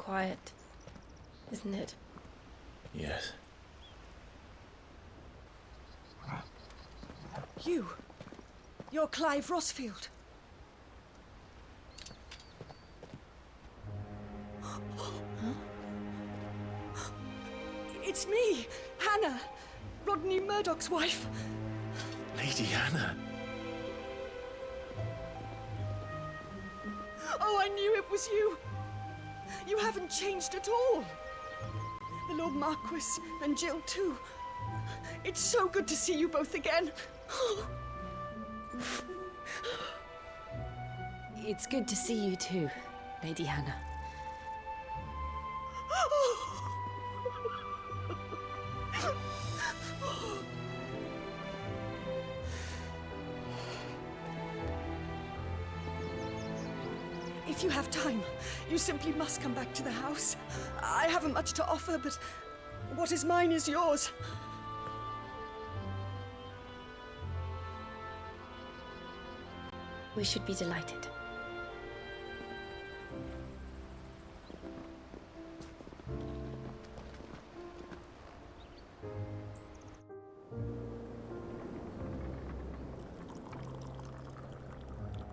quiet, isn't it? Yes. You're Clive Rossfield. It's me, Hannah, Rodney Murdoch's wife. Lady Hannah. Oh, I knew it was you. You haven't changed at all. The Lord Marquis and Jill too. It's so good to see you both again. It's good to see you too, Lady Hannah. If you have time, you simply must come back to the house. I haven't much to offer, but what is mine is yours. We should be delighted.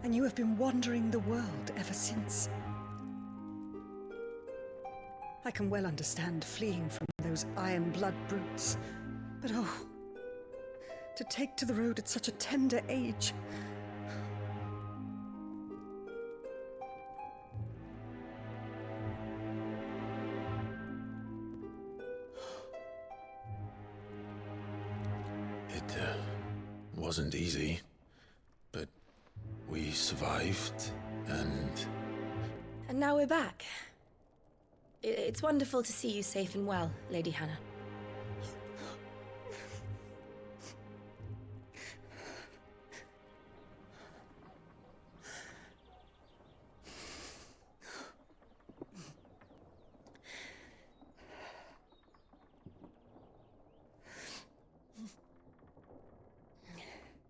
And you have been wandering the world ever since. I can well understand fleeing from those iron blood brutes. But oh, to take to the road at such a tender age. It wasn't easy, but we survived, and now we're back. It's wonderful to see you safe and well, Lady Hannah.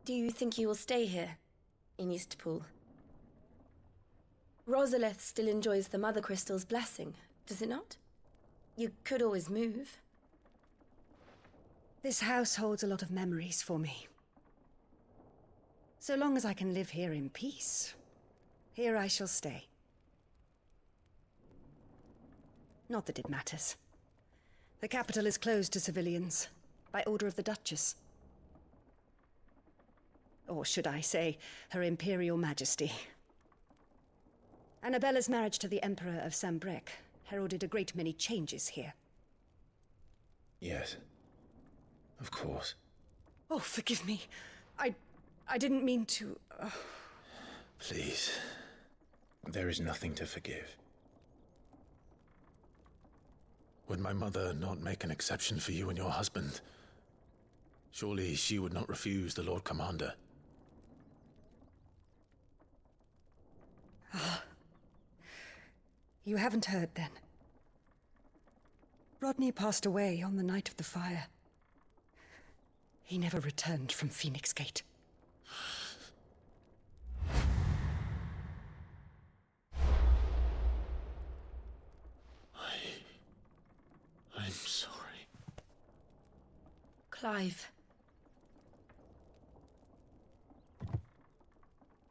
Do you think you will stay here, in Eastpool? Rosalith still enjoys the Mother Crystal's blessing, does it not? You could always move. This house holds a lot of memories for me. So long as I can live here in peace, here I shall stay. Not that it matters. The capital is closed to civilians, by order of the Duchess. Or should I say, Her Imperial Majesty. Annabella's marriage to the Emperor of Sambrec heralded a great many changes here. yes, of course. Oh, forgive me. I didn't mean to... Please, there is nothing to forgive. Would my mother not make an exception for you and your husband? Surely she would not refuse the Lord Commander. You haven't heard, then. Rodney passed away on the night of the fire. He never returned from Phoenix Gate. I'm sorry. Clive.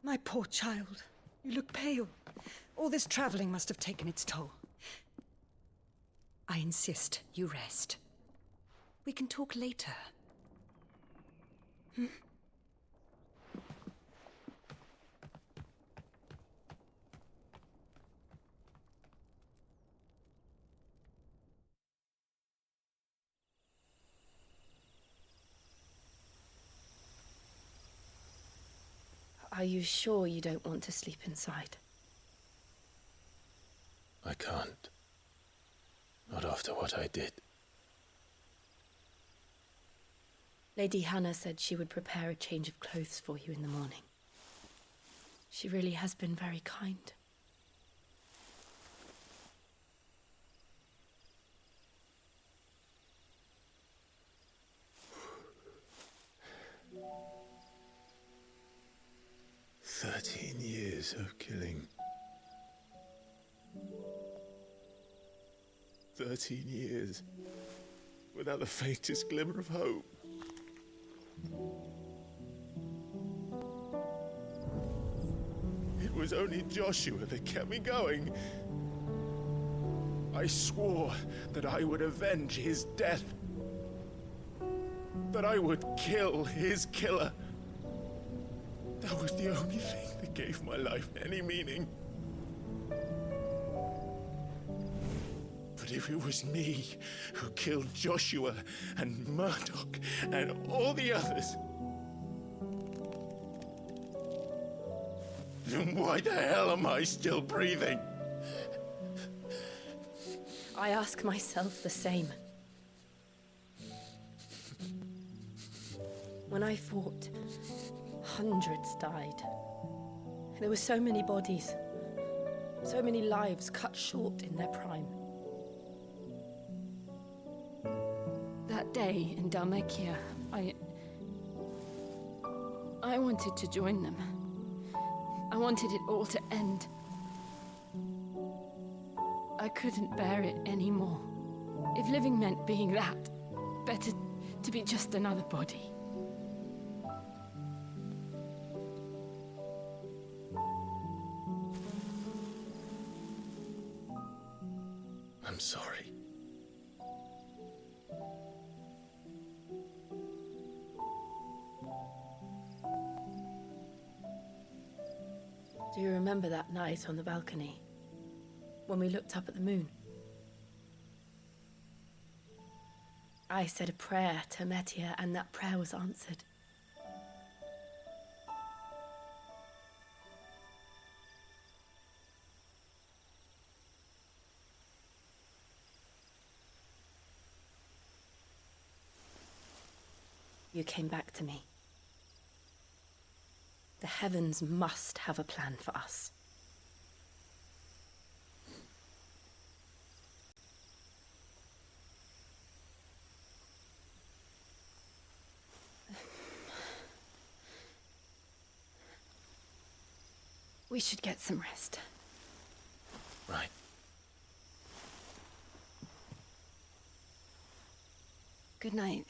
My poor child. You look pale. All this traveling must have taken its toll. I insist you rest. We can talk later. Are you sure you don't want to sleep inside? I can't. Not after what I did. Lady Hannah said she would prepare a change of clothes for you in the morning. She really has been very kind. "13 years of killing. 13 years without the faintest glimmer of hope. It was only Joshua that kept me going. I swore that I would avenge his death. That I would kill his killer. That was the only thing that gave my life any meaning. But if it was me who killed Joshua and Murdoch and all the others, then why the hell am I still breathing? I ask myself the same. When I fought, hundreds died. There were so many bodies, so many lives cut short in their prime. That day in Dalmekia, I wanted to join them. I wanted it all to end. I couldn't bear it anymore. If living meant being that, better to be just another body. I'm sorry. Do you remember that night on the balcony? When we looked up at the moon? I said a prayer to Metia, and that prayer was answered. You came back to me. The heavens must have a plan for us. We should get some rest. Right. Good night,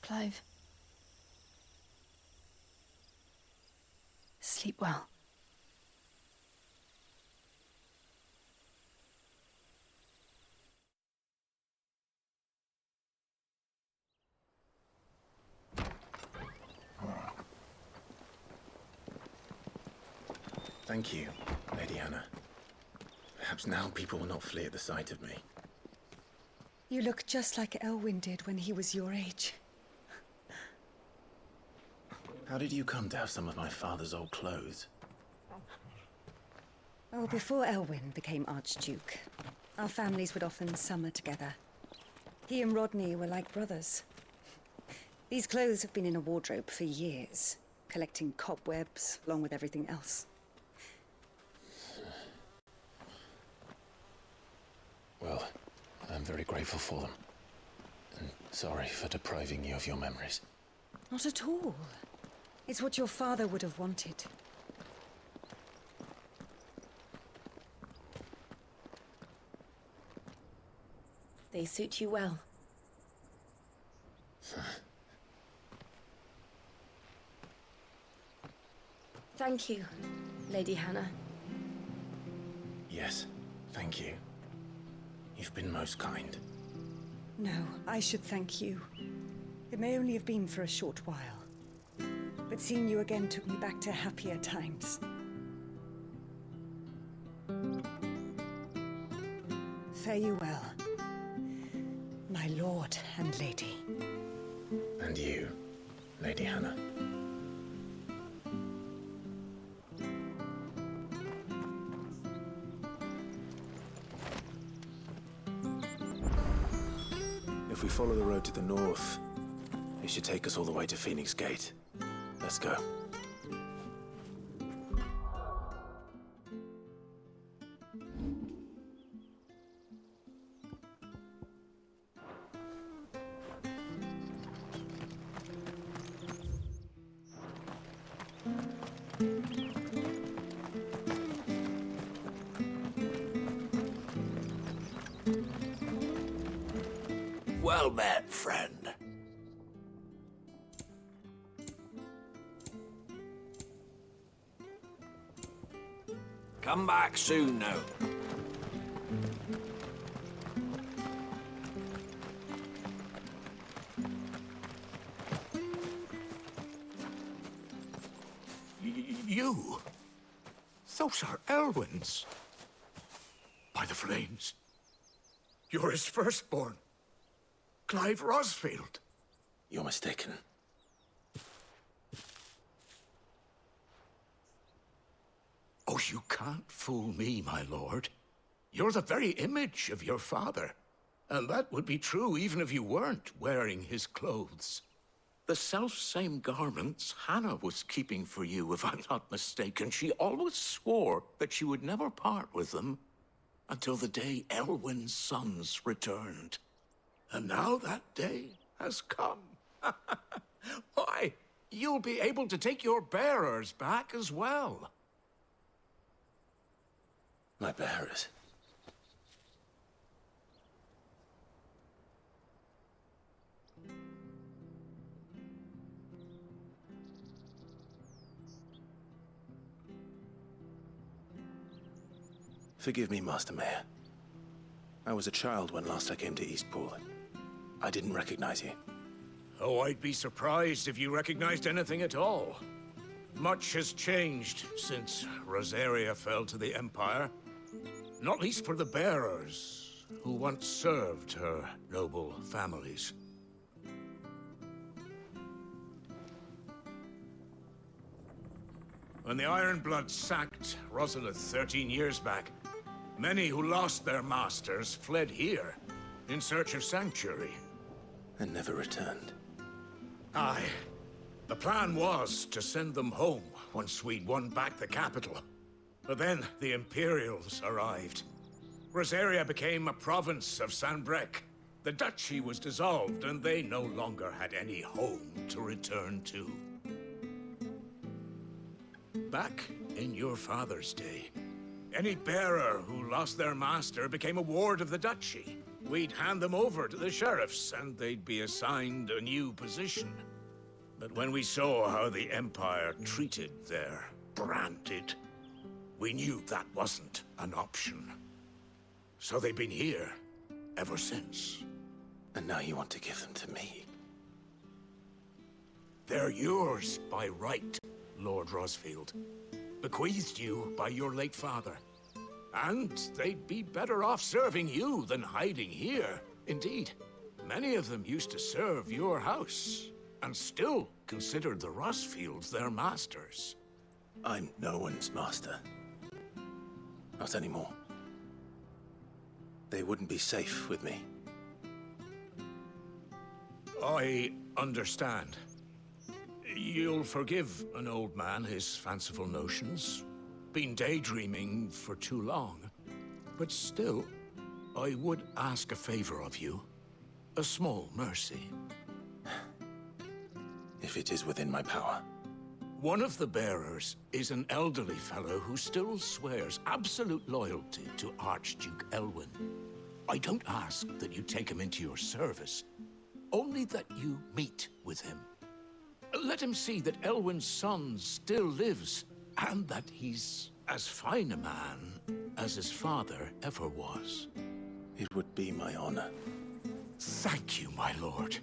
Clive. Sleep well. Thank you, Lady Hannah. Perhaps now people will not flee at the sight of me. You look just like Elwyn did when he was your age. How did you come to have some of my father's old clothes? Oh, before Elwyn became Archduke, our families would often summer together. He and Rodney were like brothers. These clothes have been in a wardrobe for years, collecting cobwebs along with everything else. Well, I'm very grateful for them. And sorry for depriving you of your memories. Not at all. It's what your father would have wanted. They suit you well. Thank you, Lady Hannah. Yes, thank you. You've been most kind. No, I should thank you. It may only have been for a short while, but seeing you again took me back to happier times. Fare you well, my lord and lady. And you, Lady Hannah. If we follow the road to the north, it should take us all the way to Phoenix Gate. Let's go. Well met, friend. Come back soon now. You? Those are Elwyn's. By the flames. You're his firstborn. Clive Rosfield. You're mistaken. Oh, you can't fool me, my lord. You're the very image of your father. And that would be true even if you weren't wearing his clothes. The self-same garments Hannah was keeping for you, if I'm not mistaken. She always swore that she would never part with them until the day Elwyn's sons returned. And now that day has come. Why, you'll be able to take your bearers back as well. My bearers. Forgive me, Master Mayor. I was a child when last I came to Eastpool. I didn't recognize you. Oh, I'd be surprised if you recognized anything at all. Much has changed since Rosaria fell to the Empire. Not least for the bearers, who once served her noble families. When the Ironbloods sacked Rosalith 13 years back, many who lost their masters fled here in search of sanctuary. And never returned. Aye. The plan was to send them home once we'd won back the capital. But then the Imperials arrived. Rosaria became a province of Sanbreque. The duchy was dissolved, and they no longer had any home to return to. Back in your father's day, any bearer who lost their master became a ward of the duchy. We'd hand them over to the sheriffs, and they'd be assigned a new position. But when we saw how the Empire treated their branded, we knew that wasn't an option. So they've been here ever since. And now you want to give them to me? They're yours by right, Lord Rosfield. Bequeathed you by your late father. And they'd be better off serving you than hiding here. Indeed, many of them used to serve your house, and still considered the Rosfields their masters. I'm no one's master. Not anymore. They wouldn't be safe with me. I understand. You'll forgive an old man his fanciful notions. Been daydreaming for too long. But still, I would ask a favor of you. A small mercy. If it is within my power. One of the bearers is an elderly fellow who still swears absolute loyalty to Archduke Elwyn. I don't ask that you take him into your service, only that you meet with him. Let him see that Elwyn's son still lives, and that he's as fine a man as his father ever was. It would be my honor. Thank you, my lord.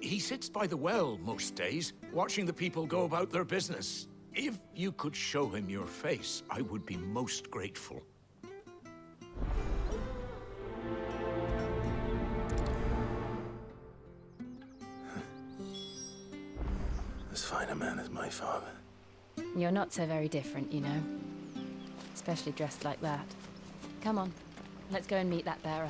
He sits by the well most days, watching the people go about their business. If you could show him your face, I would be most grateful. As fine a man as my father. You're not so very different, you know. Especially dressed like that. Come on, let's go and meet that bearer.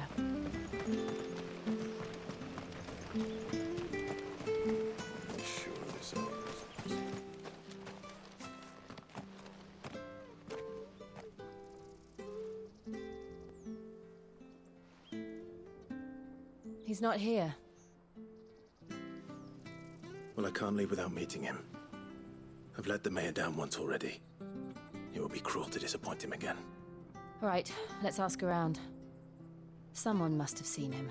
He's not here. Well, I can't leave without meeting him. I've let the mayor down once already. It would be cruel to disappoint him again. Right, let's ask around. Someone must have seen him.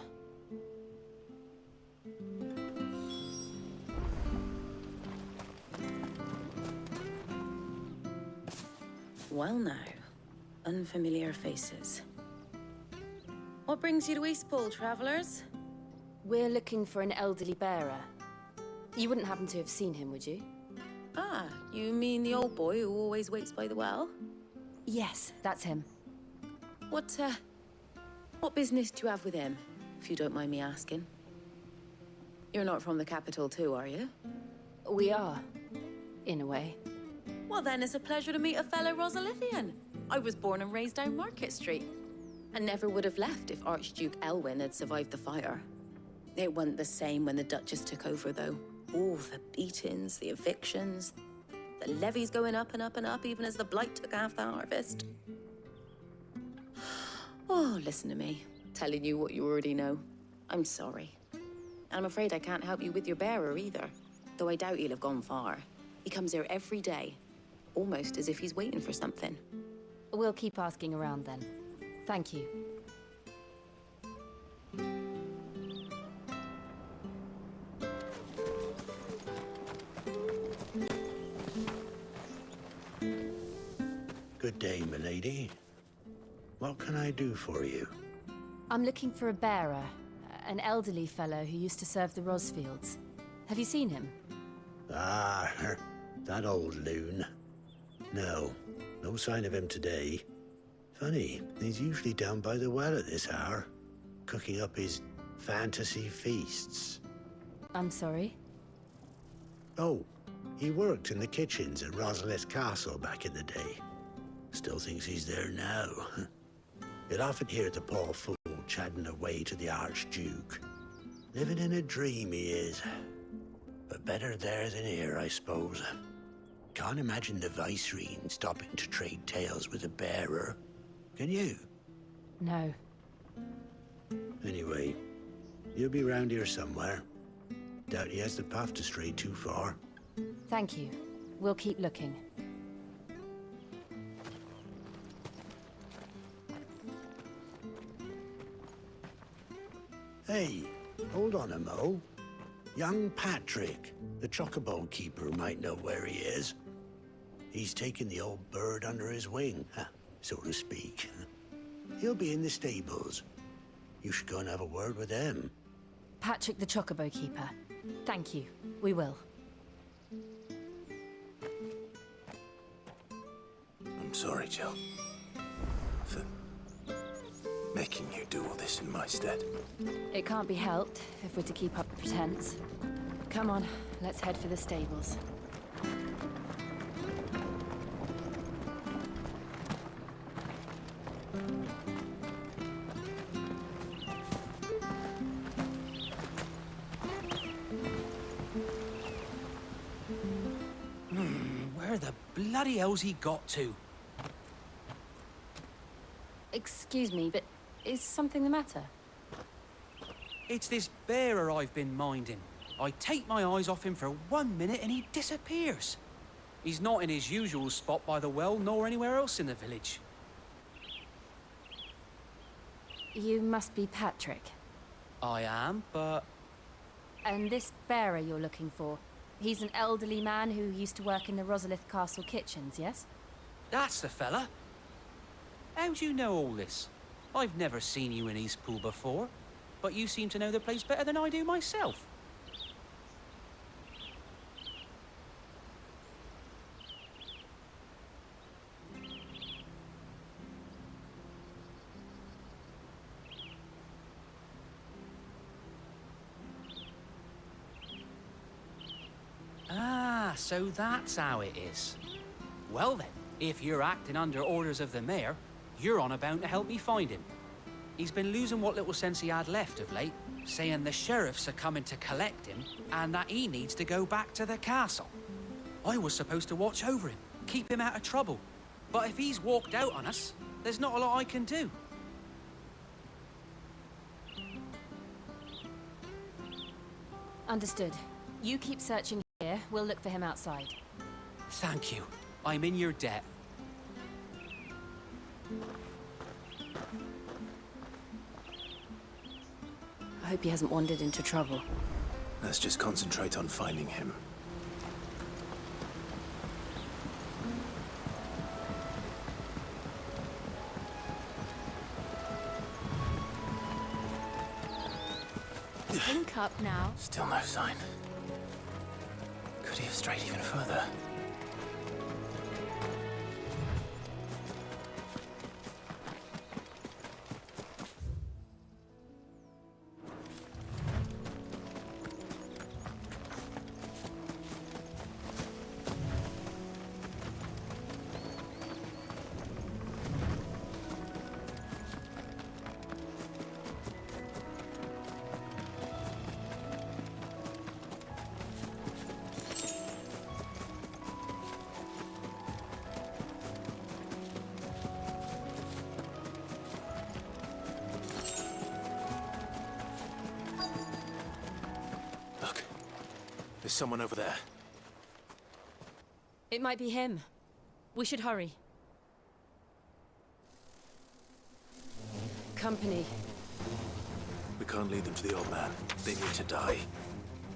Well now, unfamiliar faces. What brings you to Eastpool, travellers? We're looking for an elderly bearer. You wouldn't happen to have seen him, would you? Ah, you mean the old boy who always waits by the well? Yes, that's him. What business do you have with him, if you don't mind me asking? You're not from the capital too, are you? We are, in a way. Well then, it's a pleasure to meet a fellow Rosalithian. I was born and raised down Market Street. And never would have left if Archduke Elwyn had survived the fire. It wasn't the same when the Duchess took over, though. All the beatings, the evictions, the levies going up and up and up, even as the blight took half the harvest. Oh, listen to me, telling you what you already know. I'm sorry. I'm afraid I can't help you with your bearer either, though I doubt he'll have gone far. He comes here every day, almost as if he's waiting for something. We'll keep asking around then. Thank you. Good day, milady. What can I do for you? I'm looking for a bearer, an elderly fellow who used to serve the Rosfields. Have you seen him? Ah, that old loon. No sign of him today. Funny, he's usually down by the well at this hour, cooking up his fantasy feasts. I'm sorry? Oh, he worked in the kitchens at Rosalith Castle back in the day. Still thinks he's there now. You'd often hear the poor fool chatting away to the Archduke. Living in a dream he is. But better there than here, I suppose. Can't imagine the Viceroy stopping to trade tales with a bearer. Can you? No. Anyway, he'll be round here somewhere. Doubt he has the path to stray too far. Thank you. We'll keep looking. Hey, hold on a mo. Young Patrick, the chocobo keeper, might know where he is. He's taken the old bird under his wing, so to speak. He'll be in the stables. You should go and have a word with him. Patrick the Chocobo Keeper. Thank you. We will. I'm sorry, Jill, for making you do all this in my stead. It can't be helped if we're to keep up the pretense. Come on, let's head for the stables. Where the bloody hell's he got to? Excuse me, but is something the matter? It's this bearer I've been minding. I take my eyes off him for 1 minute and he disappears. He's not in his usual spot by the well, nor anywhere else in the village. You must be Patrick. I am, but... And this bearer you're looking for, he's an elderly man who used to work in the Rosalith Castle kitchens, yes? That's the fella. How do you know all this? I've never seen you in Eastpool before, but you seem to know the place better than I do myself. Ah, so that's how it is. Well then, if you're acting under orders of the mayor, you're on about to help me find him. He's been losing what little sense he had left of late, saying the sheriffs are coming to collect him and that he needs to go back to the castle. I was supposed to watch over him, keep him out of trouble. But if he's walked out on us, there's not a lot I can do. Understood. You keep searching here, we'll look for him outside. Thank you. I'm in your debt. I hope he hasn't wandered into trouble. Let's just concentrate on finding him. up now. Still no sign. Could he have strayed even further? There's someone over there. It might be him. We should hurry. Company. We can't lead them to the old man. They need to die.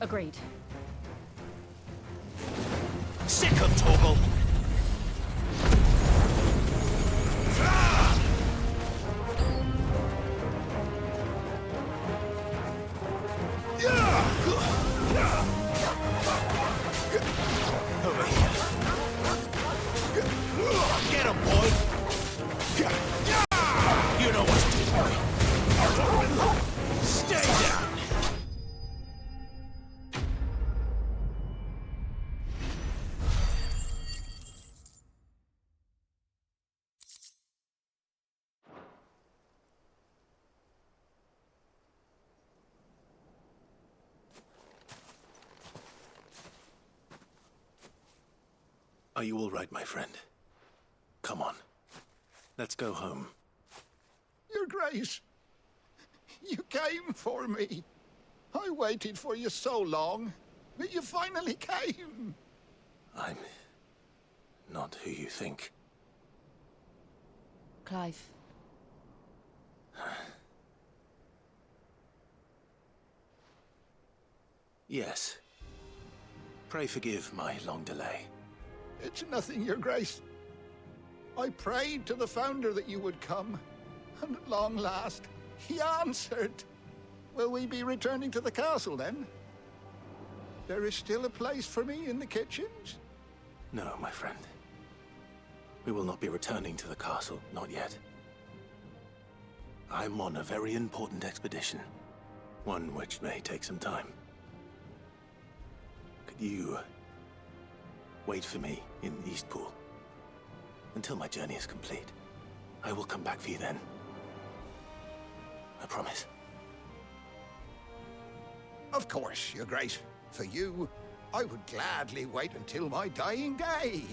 Agreed. Sick of Torgal! Over here. Get him, boy! You know what to do, boy. Stay down! Are you all right, my friend? Come on. Let's go home. Your Grace, you came for me. I waited for you so long, but you finally came. I'm not who you think. Clive. Yes. Pray forgive my long delay. It's nothing, Your Grace. I prayed to the Founder that you would come, and at long last, he answered. Will we be returning to the castle, then? There is still a place for me in the kitchens? No, my friend. We will not be returning to the castle, not yet. I'm on a very important expedition. One which may take some time. Could you wait for me in Eastpool until my journey is complete? I will come back for you then. I promise. Of course, Your Grace. For you, I would gladly wait until my dying day.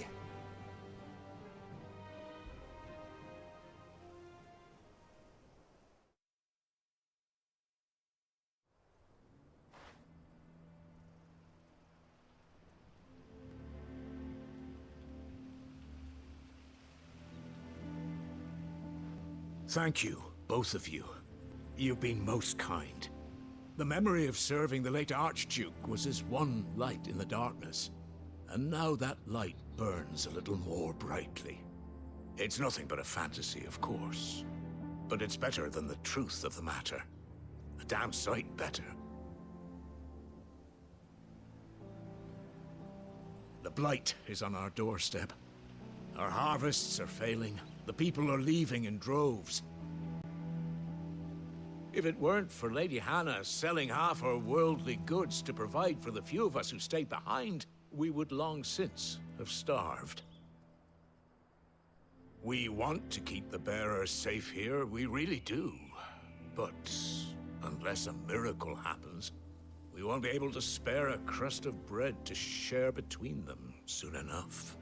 Thank you, both of you. You've been most kind. The memory of serving the late Archduke was as one light in the darkness, and now that light burns a little more brightly. It's nothing but a fantasy, of course, but it's better than the truth of the matter. A damn sight better. The blight is on our doorstep. Our harvests are failing. The people are leaving in droves. If it weren't for Lady Hannah selling half her worldly goods to provide for the few of us who stayed behind, we would long since have starved. We want to keep the bearers safe here, we really do. But unless a miracle happens, we won't be able to spare a crust of bread to share between them soon enough.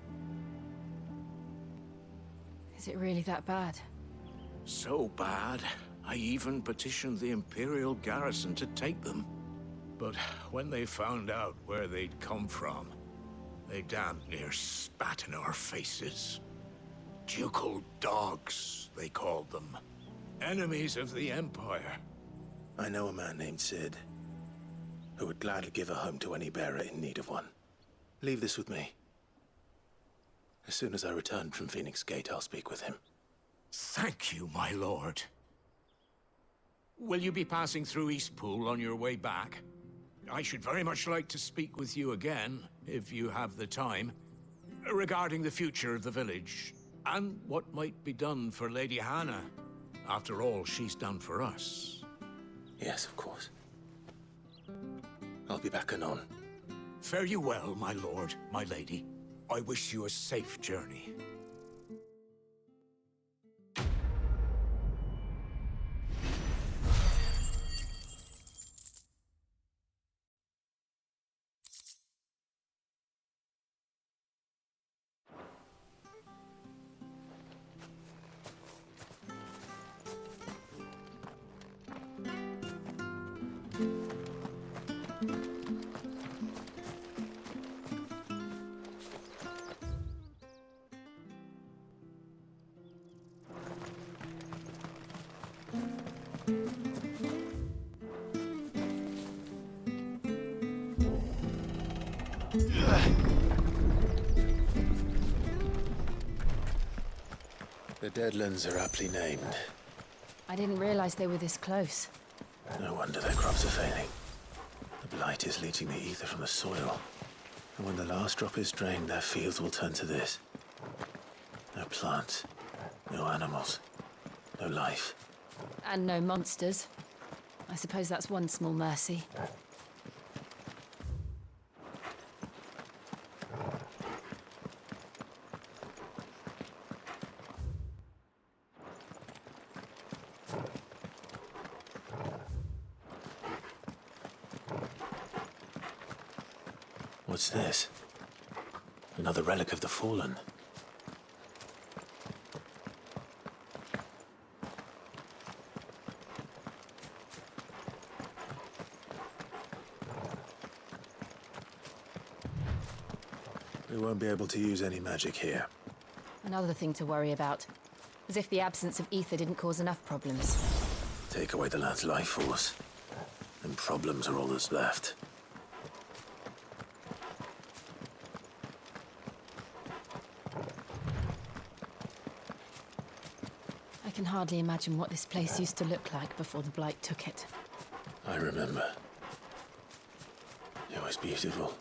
Is it really that bad? So bad, I even petitioned the Imperial garrison to take them. But when they found out where they'd come from, they damn near spat in our faces. Ducal dogs, they called them. Enemies of the Empire. I know a man named Sid, who would gladly give a home to any bearer in need of one. Leave this with me. As soon as I return from Phoenix Gate, I'll speak with him. Thank you, my lord. Will you be passing through Eastpool on your way back? I should very much like to speak with you again, if you have the time, regarding the future of the village, and what might be done for Lady Hannah. After all, she's done for us. Yes, of course. I'll be back anon. Fare you well, my lord, my lady. I wish you a safe journey. The Deadlands are aptly named. I didn't realize they were this close. No wonder their crops are failing. The blight is leaching the ether from the soil. And when the last drop is drained, their fields will turn to this. No plants, no animals, no life. And no monsters. I suppose that's one small mercy. What's this? Another relic of the Fallen. We won't be able to use any magic here. Another thing to worry about. As if the absence of ether didn't cause enough problems. Take away the lad's life force, and problems are all that's left. I can hardly imagine what this place used to look like before the blight took it. I remember. It was beautiful.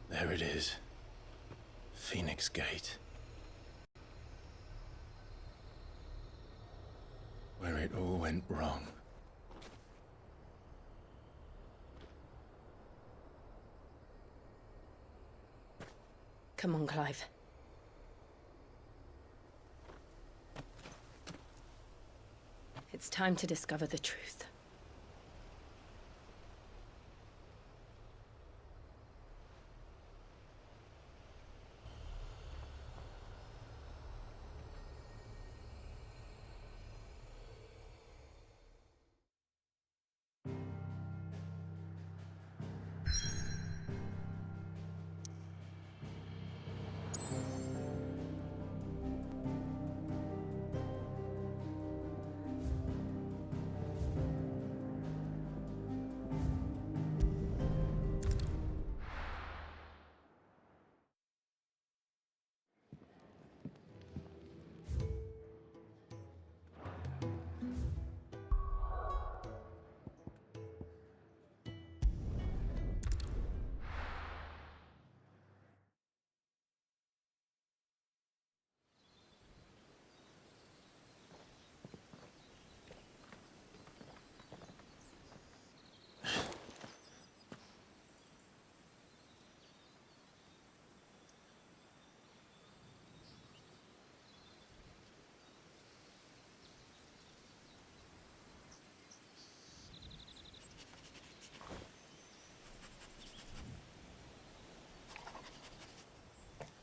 There it is. Phoenix Gate. Where it all went wrong. Come on, Clive. It's time to discover the truth.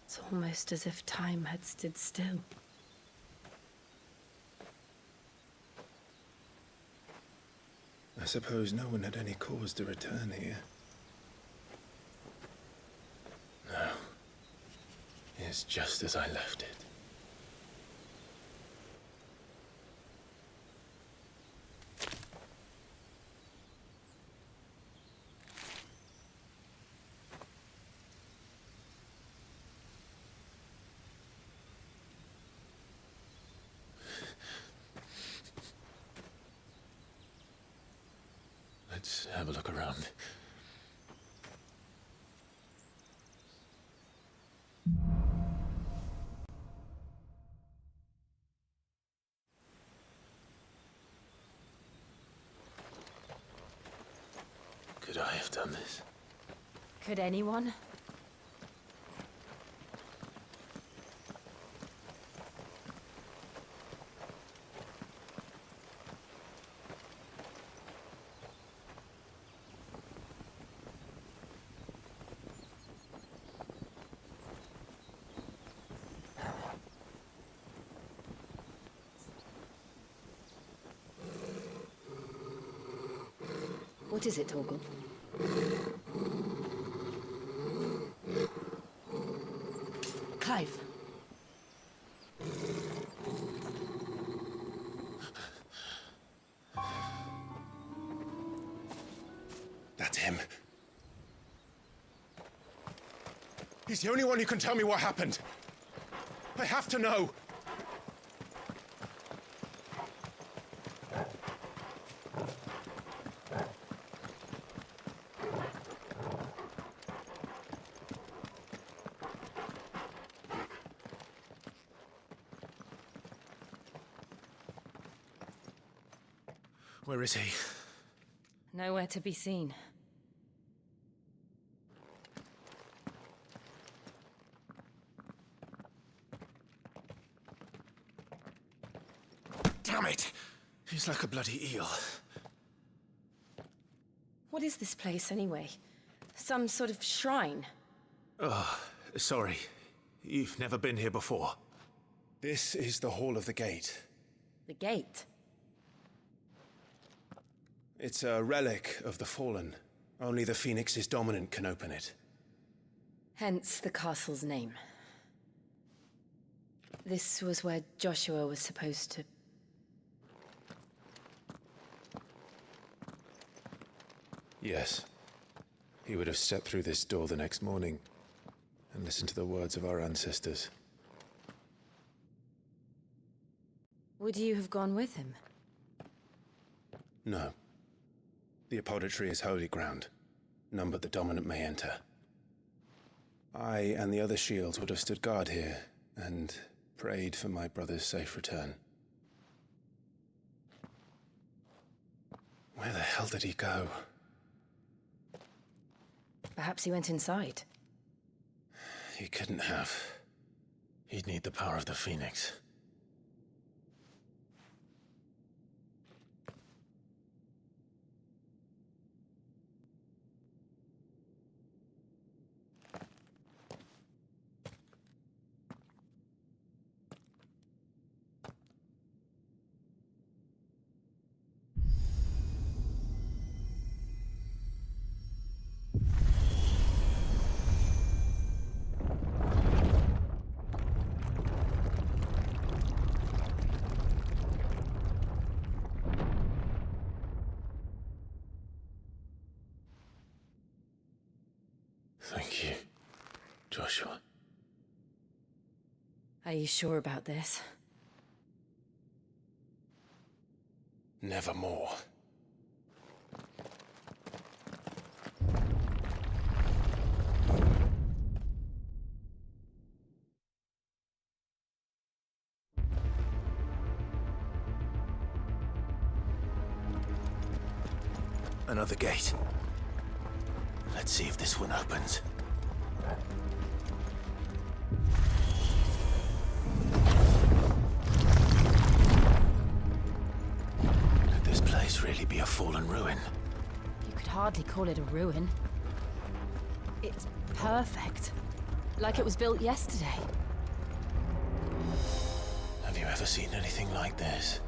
It's almost as if time had stood still. I suppose no one had any cause to return here. No. It's just as I left it. Let's have a look around. Could I have done this? Could anyone? What is it, Torgal? Clive. That's him. He's the only one who can tell me what happened. I have to know. Where is he? Nowhere to be seen. Damn it! He's like a bloody eel. What is this place, anyway? Some sort of shrine? Oh, sorry. You've never been here before. This is the Hall of the Gate. The gate? It's a relic of the Fallen. Only the Phoenix's dominant can open it. Hence the castle's name. This was where Joshua was supposed to... Yes. He would have stepped through this door the next morning and listened to the words of our ancestors. Would you have gone with him? No. The apodatory is holy ground. None but the dominant may enter. I and the other shields would have stood guard here and prayed for my brother's safe return. Where the hell did he go? Perhaps he went inside. He couldn't have. He'd need the power of the Phoenix. Thank you, Joshua. Are you sure about this? Nevermore. Another gate. Let's see if this one opens. Could this place really be a fallen ruin? You could hardly call it a ruin. It's perfect. Like it was built yesterday. Have you ever seen anything like this?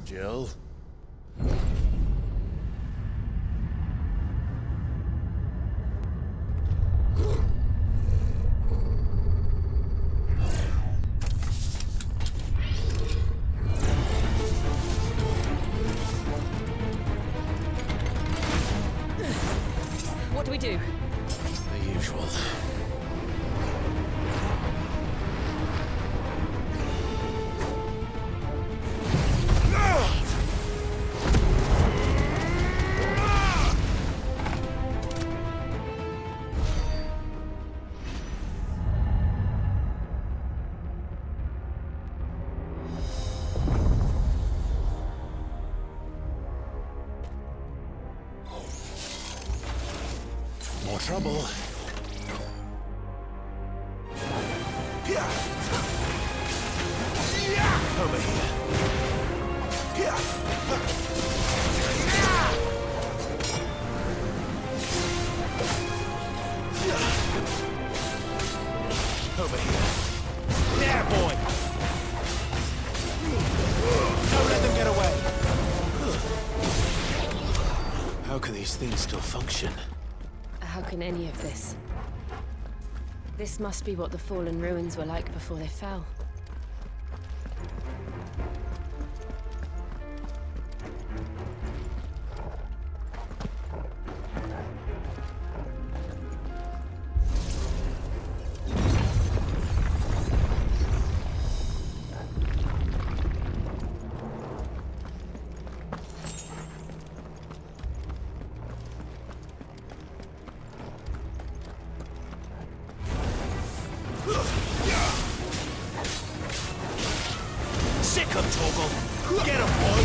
Jill? What do we do? The usual. More trouble. Over Over here. There, boy! Don't let them get away! How can these things still function? How can any of this? This must be what the fallen ruins were like before they fell. Sick him, Torgal! Get him, boy!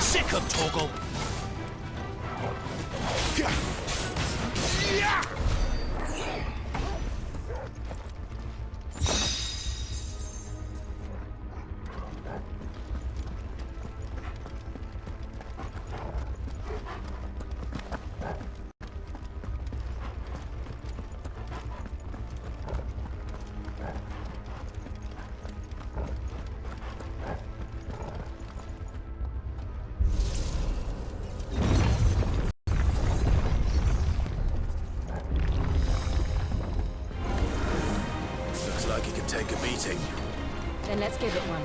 Sick him, Torgal! Looks like he can take a beating. Then let's give it one.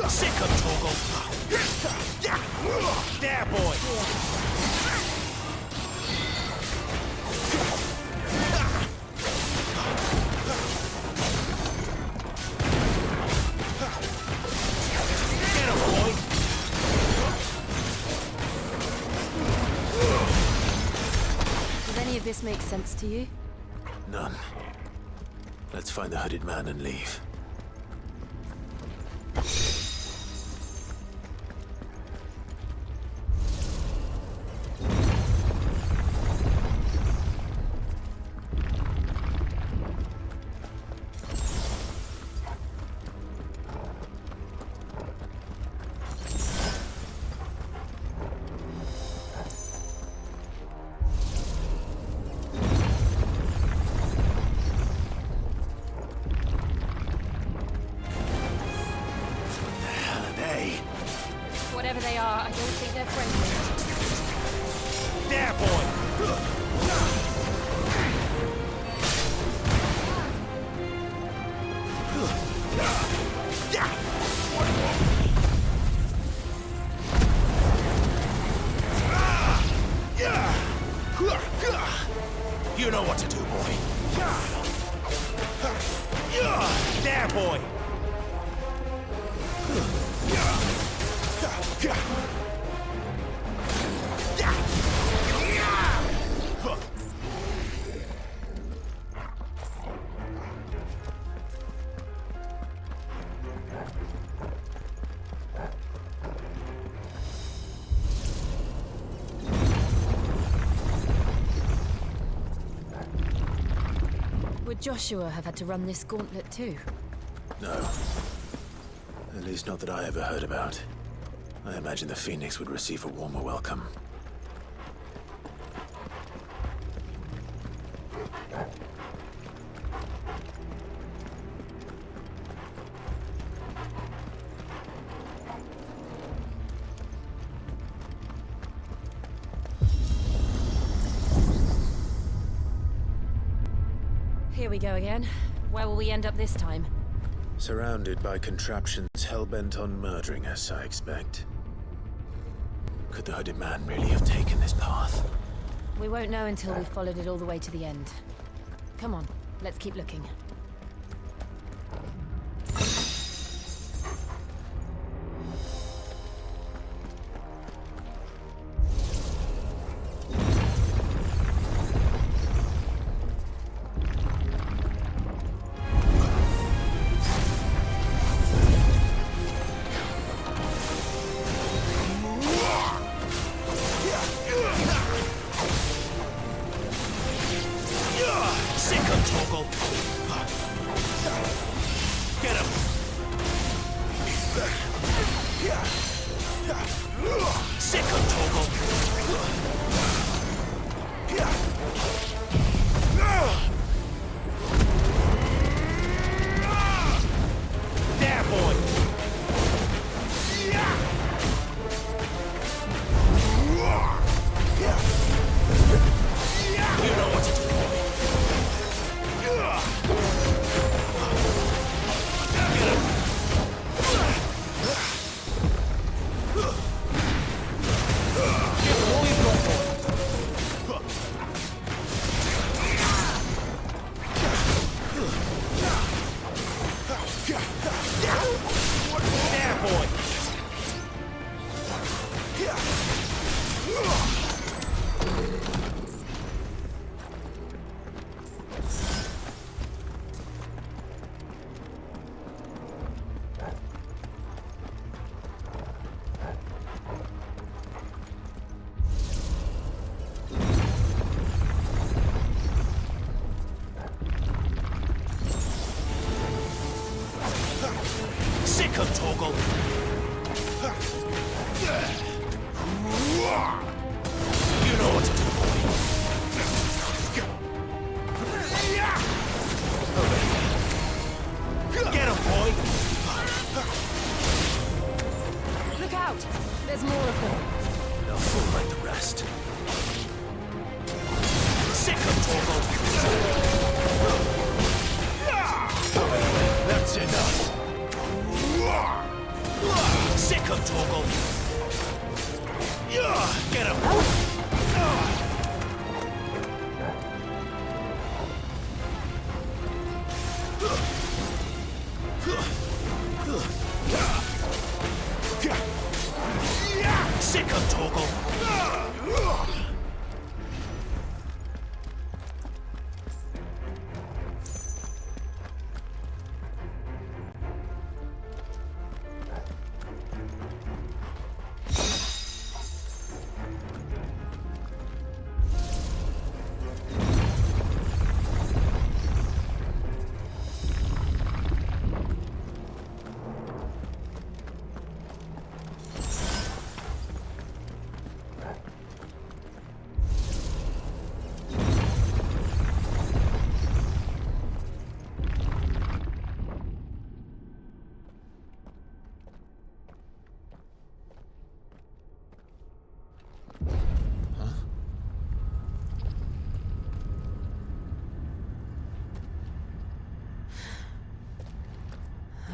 Sick him, Torgal! There, boy! Get him, boy! Does any of this make sense to you? None. Let's find the hooded man and leave. Whatever they are, I don't think they're friendly. There, boy! You know what to do, boy. There, boy! Would Joshua have had to run this gauntlet too? No. At least not that I ever heard about. I imagine the Phoenix would receive a warmer welcome. Here we go again. Where will we end up this time? Surrounded by contraptions hell-bent on murdering us, I expect. Could the hooded man really have taken this path? We won't know until we've followed it all the way to the end. Come on, let's keep looking.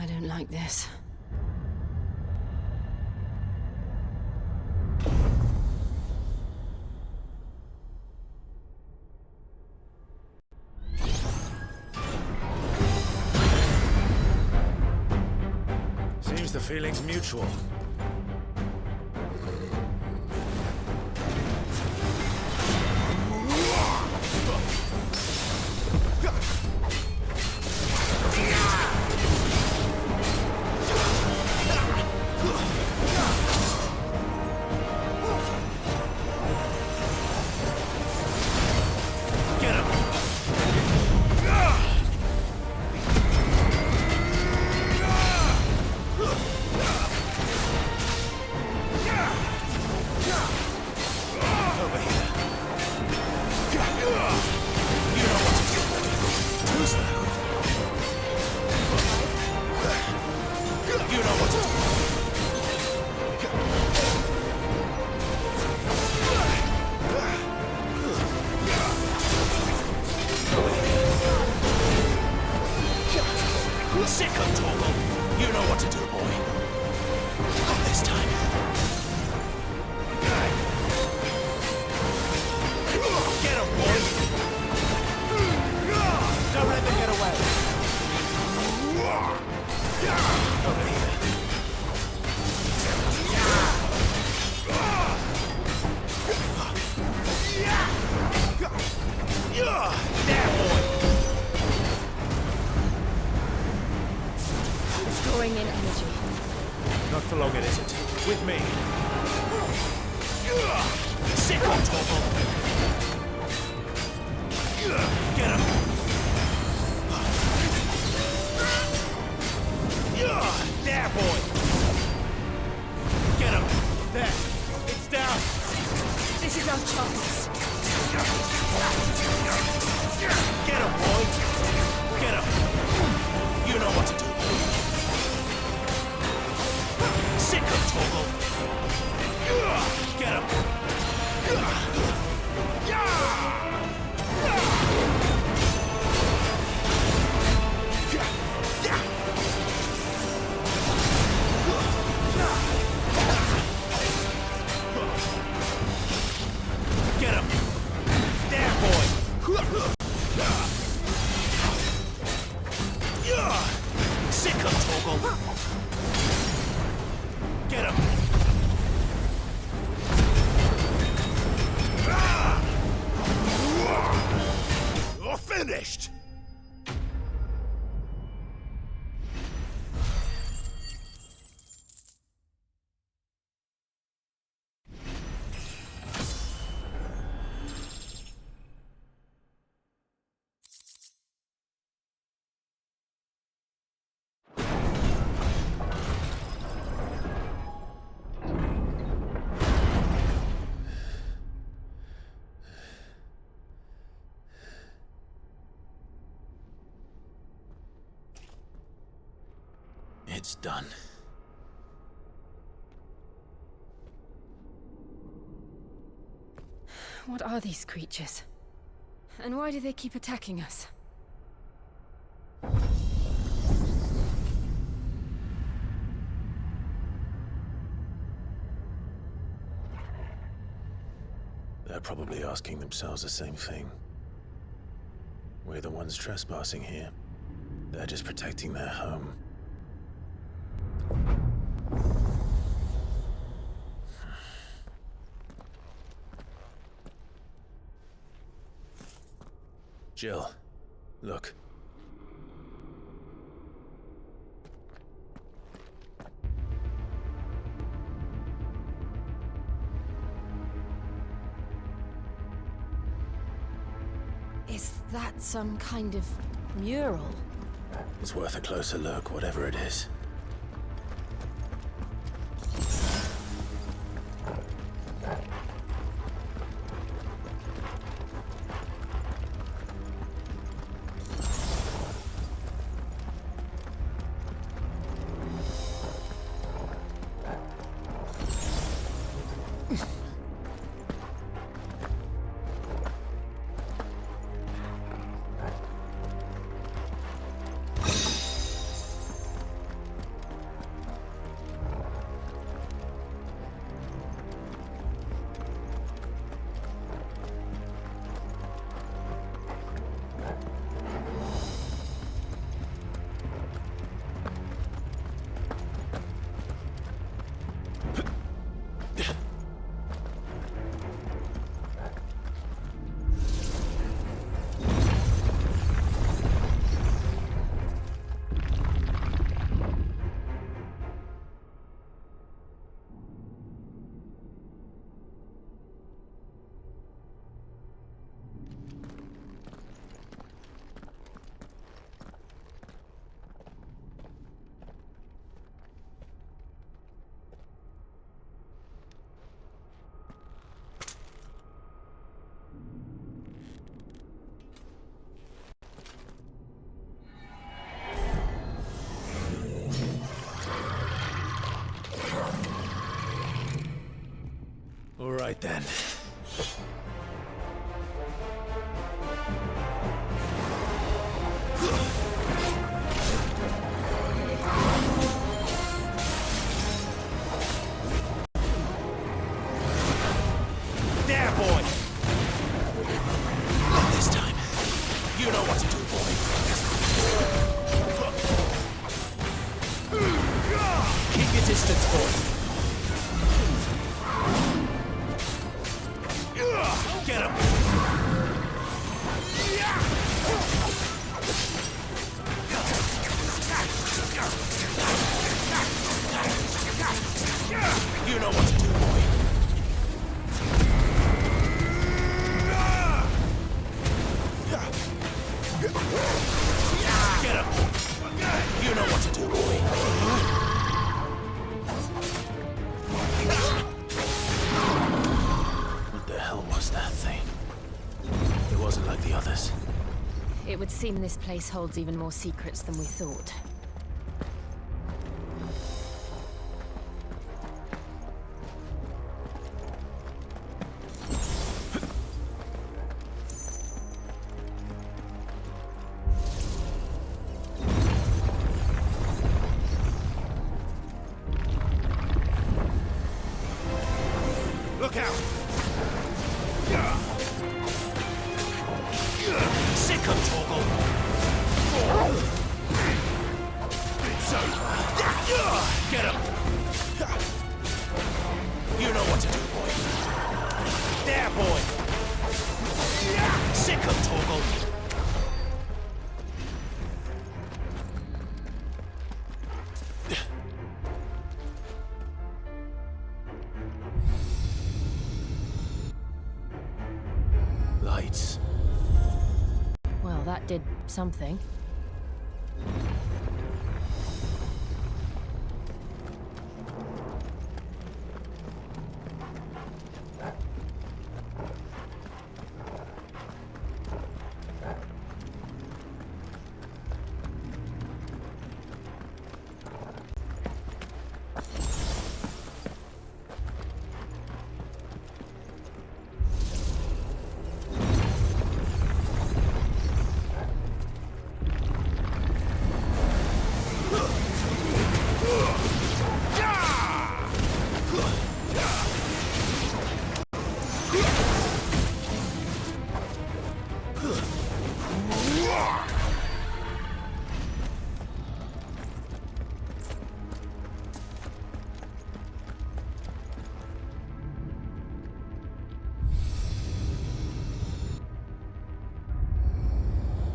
I don't like this. Seems the feeling's mutual. Get him! with me. Sick on Toggle. Get him. There, boy. Get him. There. It's down. This is our chance. Get him, boy. Get him. You know what to do. Sick of Toggle. Get him. Get him. There, boy. Sick of Toggle. Get him. You're finished. It's done. What are these creatures? And why do they keep attacking us? They're probably asking themselves the same thing. We're the ones trespassing here. They're just protecting their home. Jill, look. Is that some kind of mural? It's worth a closer look, whatever it is. All right then. There, boy. Not this time. You know what to do, boy. Keep your distance, boy. You know what to do, boy. Get him! You know what to do, boy. What the hell was that thing? It wasn't like the others. It would seem this place holds even more secrets than we thought. Look out! Sick of Torgal! It's over! Get him! You know what to do, boy. There, boy! Sick of Torgal! Lights. Well, that did something.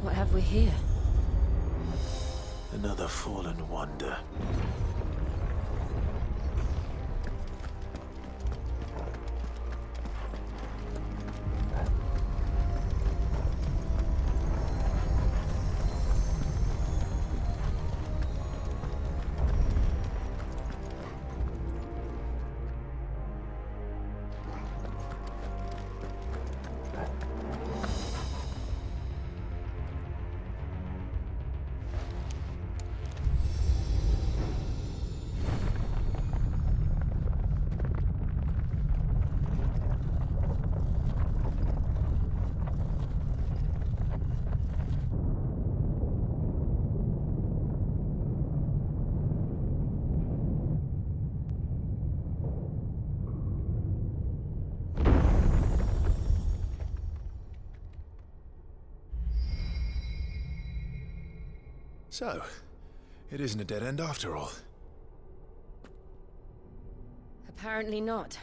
What have we here? Another fallen wonder. So, it isn't a dead end after all. Apparently not.